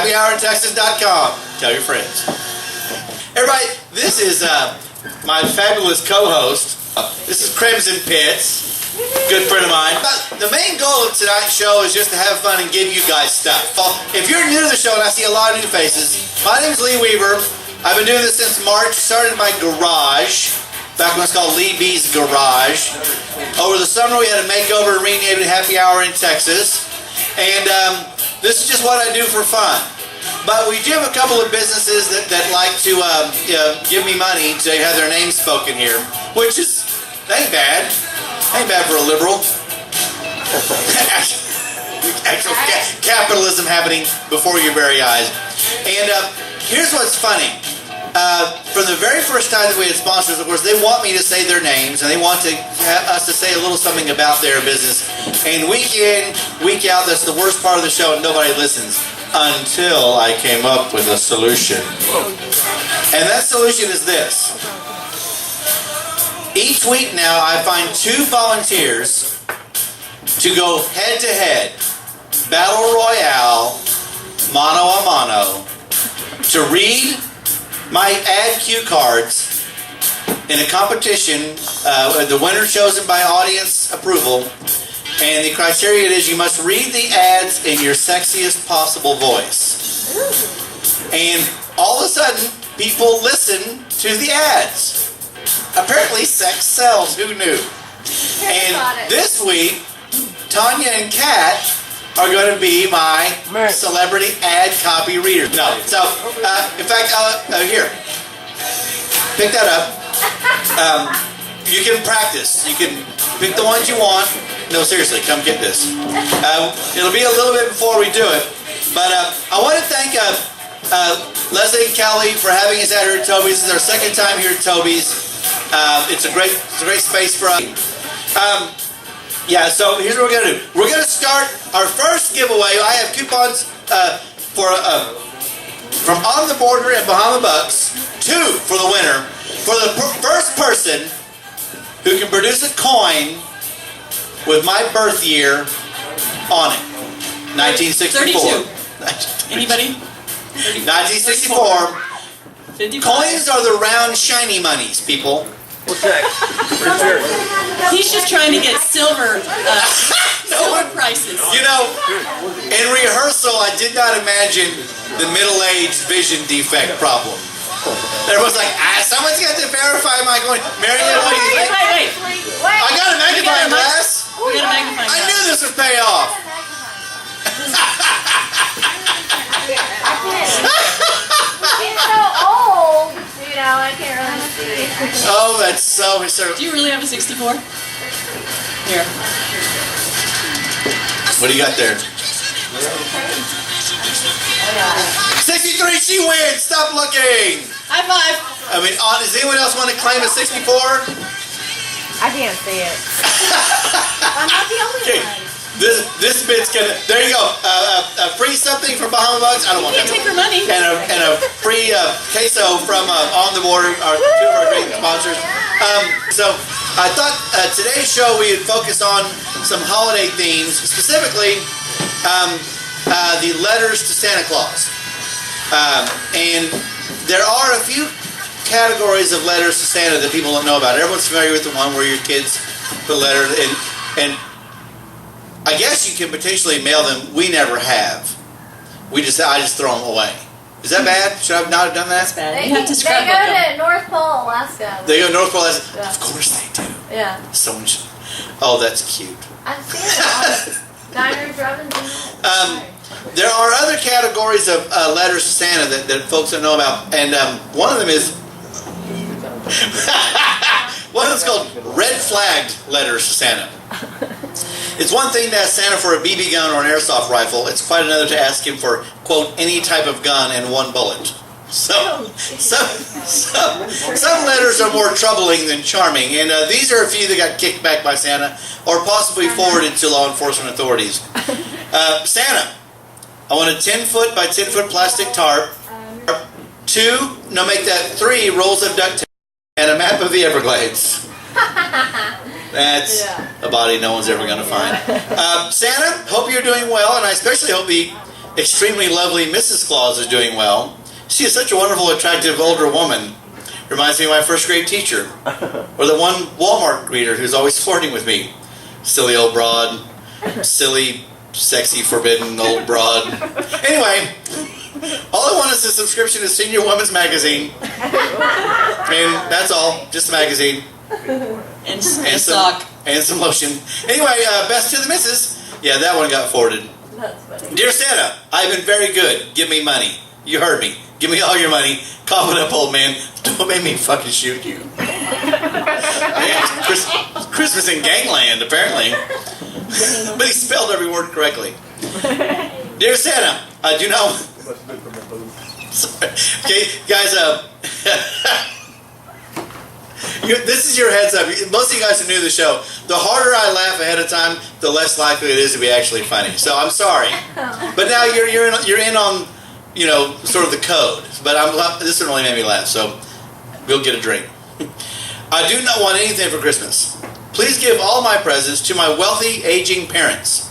happyhourintexas.com. Tell your friends. Everybody, this is my fabulous co-host. This is Crimson Pits. Good friend of mine. But the main goal of tonight's show is just to have fun and give you guys stuff. If you're new to the show, and I see a lot of new faces, my name's Lee Weaver. I've been doing this since March. Started in my garage, back when it was called Lee B's Garage. Over the summer, we had a makeover and renamed it Happy Hour in Texas. And this is just what I do for fun. But we do have a couple of businesses that like to give me money to have their names spoken here, which is, ain't bad. Ain't bad for a liberal. Actual capitalism happening before your very eyes. And here's what's funny. From the very first time that we had sponsors, of course, they want me to say their names, and they want us to say a little something about their business. And week in, week out, that's the worst part of the show, and nobody listens. Until I came up with a solution. And that solution is this. Each week now, I find 2 volunteers to go head-to-head, battle royale, mano a mano, to read my ad cue cards in a competition. The winner chosen by audience approval, and the criteria is you must read the ads in your sexiest possible voice. And all of a sudden, people listen to the ads. Apparently, sex sells. Who knew? And this week, Tanya and Kat are going to be my celebrity ad copy readers. No. So, in fact, here. Pick that up. You can practice. You can pick the ones you want. No, seriously, come get this. It'll be a little bit before we do it. But I want to thank Leslie and Callie for having us out here at Toby's. This is our second time here at Toby's. It's a great space for us. Yeah, so here's what we're going to do. We're going to start our first giveaway. I have coupons from On the Border and Bahama Bucks, 2 for the winner. For the first person who can produce a coin with my birth year on it. 1964. 32. Anybody? 1964. 55. Coins are the round, shiny monies, people. What's that? He's just trying to get silver prices. You know, in rehearsal, I did not imagine the middle-aged vision defect problem. Everyone's like, someone's got to verify my coin. Marianne, what do you think? Wait. I got a magnifying glass. We got a magnifying glass. I knew this would pay off. It's so old, you know, I can't really see it. Oh, that's so... Do you really have a 64? Here. What do you got there? 63, she wins! Stop looking! High five! I mean, does anyone else want to claim a 64? I can't see it. I'm not the only one. This bit's gonna. There you go. A free something from Bahama Bucks. I don't want You that. can take her money. And a free queso from On the Border, our 2 of our great sponsors. So I thought today's show we would focus on some holiday themes, specifically the letters to Santa Claus. And there are a few categories of letters to Santa that people don't know about. Everyone's familiar with the one where your kids put a letter and I guess you can potentially mail them. We never have. I just throw them away. Is that bad? Should I not have done that? That's bad. They You have to scrapbook go them. to North Pole, Alaska. They go to North Pole, Alaska. Yeah. Of course they do. Yeah. Someone should. Oh, that's cute. I've seen it on diners, drive-ins. There are other categories of letters to Santa that folks don't know about, and one of them is called red flagged letters to Santa. It's one thing to ask Santa for a BB gun or an airsoft rifle. It's quite another to ask him for, quote, any type of gun and 1 bullet. So, some letters are more troubling than charming, and these are a few that got kicked back by Santa or possibly forwarded to law enforcement authorities. Santa, I want a 10-foot by 10-foot plastic tarp, 3 rolls of duct tape, and a map of the Everglades. That's a body no one's ever going to find. Santa, hope you're doing well, and I especially hope the extremely lovely Mrs. Claus is doing well. She is such a wonderful, attractive older woman. Reminds me of my first grade teacher. Or the one Walmart greeter who's always flirting with me. Silly old broad. Silly, sexy, forbidden old broad. Anyway, all I want is a subscription to Senior Women's Magazine. And that's all. Just a magazine. And sock. And some lotion. Anyway, best to the missus. Yeah, that one got forwarded. That's funny. Dear Santa, I've been very good. Give me money. You heard me. Give me all your money. Cough it up, old man. Don't make me fucking shoot you. Christmas in Gangland, apparently. But he spelled every word correctly. Dear Santa, I do not... Sorry. Okay, guys, this is your heads up. Most of you guys are new to the show. The harder I laugh ahead of time, the less likely it is to be actually funny. So I'm sorry, but now you're in on, you know, sort of the code. But this one really made me laugh. So we'll get a drink. I do not want anything for Christmas. Please give all my presents to my wealthy aging parents.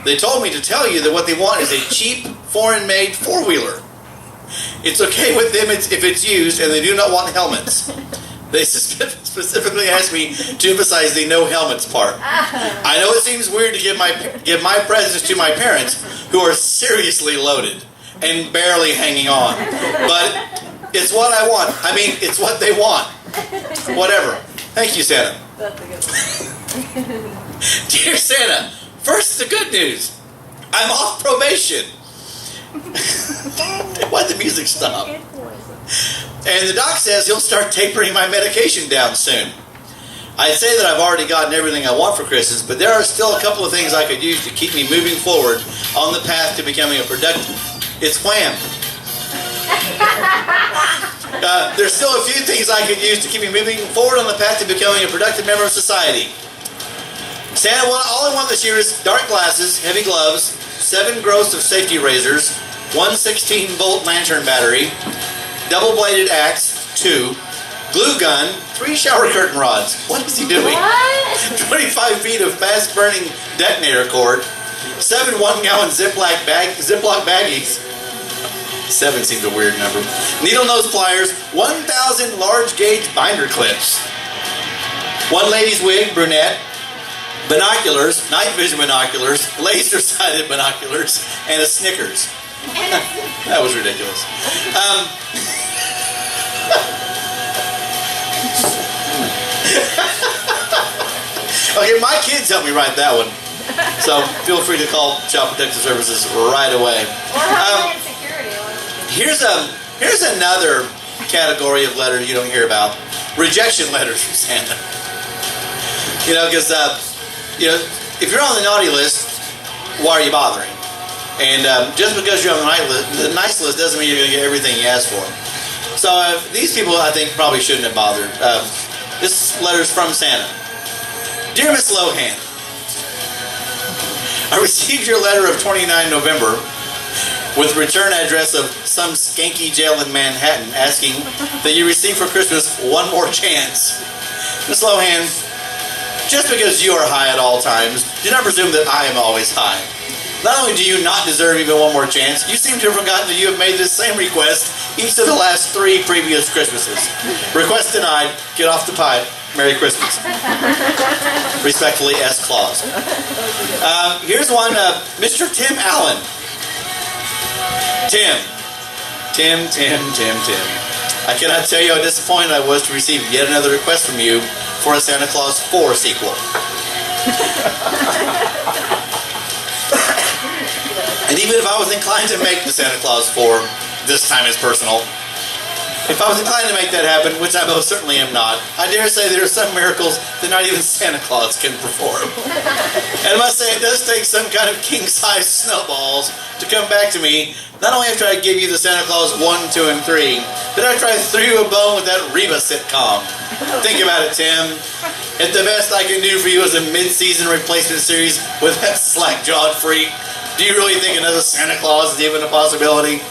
They told me to tell you that what they want is a cheap foreign-made four-wheeler. It's okay with them if it's used, and they do not want helmets. They specifically asked me to emphasize the no helmets part. I know it seems weird to give my presents to my parents, who are seriously loaded and barely hanging on, but it's what I want. I mean, it's what they want. Whatever. Thank you, Santa. That's a good one. Dear Santa, first the good news. I'm off probation. Why'd the music stop? And the doc says he'll start tapering my medication down soon. I'd say that I've already gotten everything I want for Christmas, but there are still a couple of things I could use to keep me moving forward on the path to becoming a productive... It's wham. There's still a few things I could use to keep me moving forward on the path to becoming a productive member of society. Santa, all I want this year is dark glasses, heavy gloves, 7 gross of safety razors, 1 16-volt lantern battery, double-bladed axe, 2, glue gun, 3 shower curtain rods. What is he doing? What? 25 feet of fast-burning detonator cord, 7 1-gallon Ziploc baggies. 7 seems a weird number. Needle nose pliers, 1,000 large gauge binder clips, 1 lady's wig, brunette, binoculars, night vision binoculars, laser-sighted binoculars, and a Snickers. That was ridiculous. Okay, my kids helped me write that one. So feel free to call Child Protective Services right away. Here's another category of letters you don't hear about. Rejection letters from Santa. You know, because if you're on the naughty list, why are you bothering? And just because you're on the nice list doesn't mean you're going to get everything you ask for. So these people, I think, probably shouldn't have bothered. This letter's from Santa. Dear Miss Lohan, I received your letter of 29 November with return address of some skanky jail in Manhattan asking that you receive for Christmas one more chance. Miss Lohan, just because you are high at all times, do not presume that I am always high. Not only do you not deserve even one more chance, you seem to have forgotten that you have made this same request each of the last 3 previous Christmases. Request denied. Get off the pipe. Merry Christmas. Respectfully, S. Claus. Here's one, Mr. Tim Allen. Tim. I cannot tell you how disappointed I was to receive yet another request from you for a Santa Claus 4 sequel. And even if I was inclined to make the Santa Claus 4, this time is personal. If I was inclined to make that happen, which I most certainly am not, I dare say there are some miracles that not even Santa Claus can perform. And I must say, it does take some kind of king-size snowballs to come back to me, not only after I give you the Santa Claus 1, 2, and 3, but after I threw you a bone with that Reba sitcom. Think about it, Tim. If the best I can do for you is a mid-season replacement series with that slack-jawed freak, do you really think another Santa Claus is even a possibility?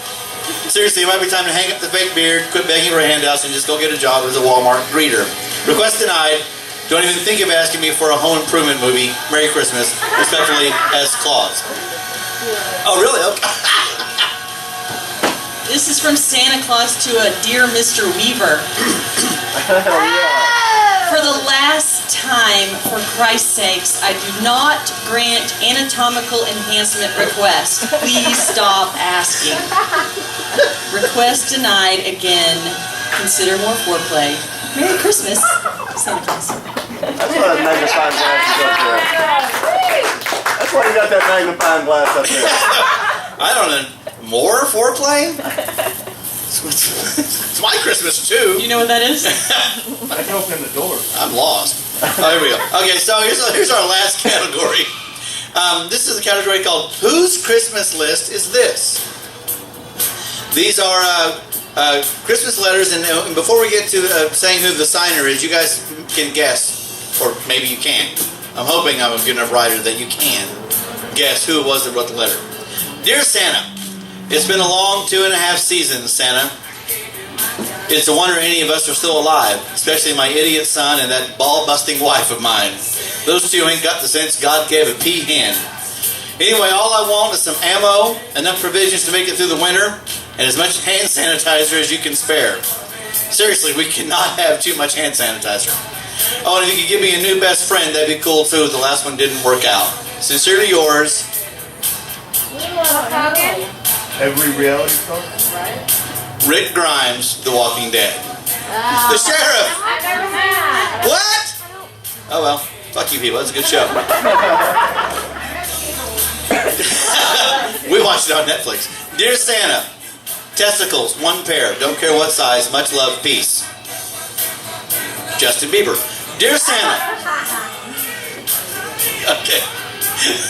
Seriously, it might be time to hang up the fake beard, quit begging for handouts, and just go get a job as a Walmart greeter. Request denied. Don't even think of asking me for a home improvement movie. Merry Christmas. Respectfully, S. Claus. Oh, really? Okay. This is from Santa Claus to a dear Mr. Weaver. For the last time, for Christ's sakes, I do not grant anatomical enhancement requests. Please stop asking. Request denied again. Consider more foreplay. Merry Christmas, Santa Claus. That's why that magnifying glass is up there. That's why you got that magnifying glass up there. I don't know. More foreplay? It's my Christmas too. Do you know what that is? I can open the door. I'm lost. Oh, here we go. Okay, so here's our last category. This is a category called Whose Christmas List Is This? These are Christmas letters, and before we get to saying who the signer is, you guys can guess, or maybe you can't. I'm hoping I'm a good enough writer that you can guess who it was that wrote the letter. Dear Santa, it's been a long 2.5 seasons, Santa. It's a wonder any of us are still alive, especially my idiot son and that ball-busting wife of mine. Those two ain't got the sense God gave a pea hen. Anyway, all I want is some ammo, enough provisions to make it through the winter, and as much hand sanitizer as you can spare. Seriously, we cannot have too much hand sanitizer. Oh, and if you could give me a new best friend, that'd be cool too. The last one didn't work out. Sincerely yours, Every reality star? Rick Grimes, The Walking Dead. The sheriff! I've never had. What? Oh well, fuck you people. That's a good show. We watched it on Netflix. Dear Santa, testicles, 1 pair. Don't care what size. Much love, peace. Justin Bieber. Dear Santa. Okay.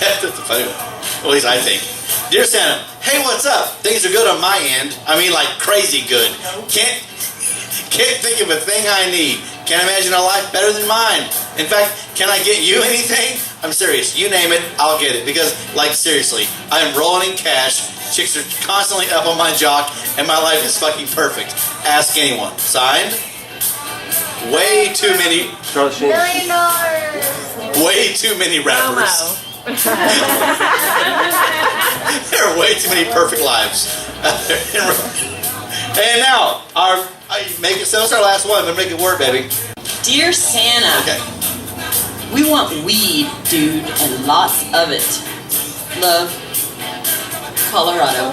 That's a funny one. At least I think. Dear Santa, hey, what's up? Things are good on my end. I mean, like crazy good. Can't think of a thing I need. Can't imagine a life better than mine. In fact, can I get you anything? I'm serious. You name it, I'll get it. Because, like, seriously, I'm rolling in cash. Chicks are constantly up on my jock, and my life is fucking perfect. Ask anyone. Signed, way too many. Charlotte Sheen. $1 million. Way too many rappers. There are way too many perfect lives. And now, that was our last one, but make it work, baby. Dear Santa, Okay. we want weed, dude, and lots of it. Love, Colorado.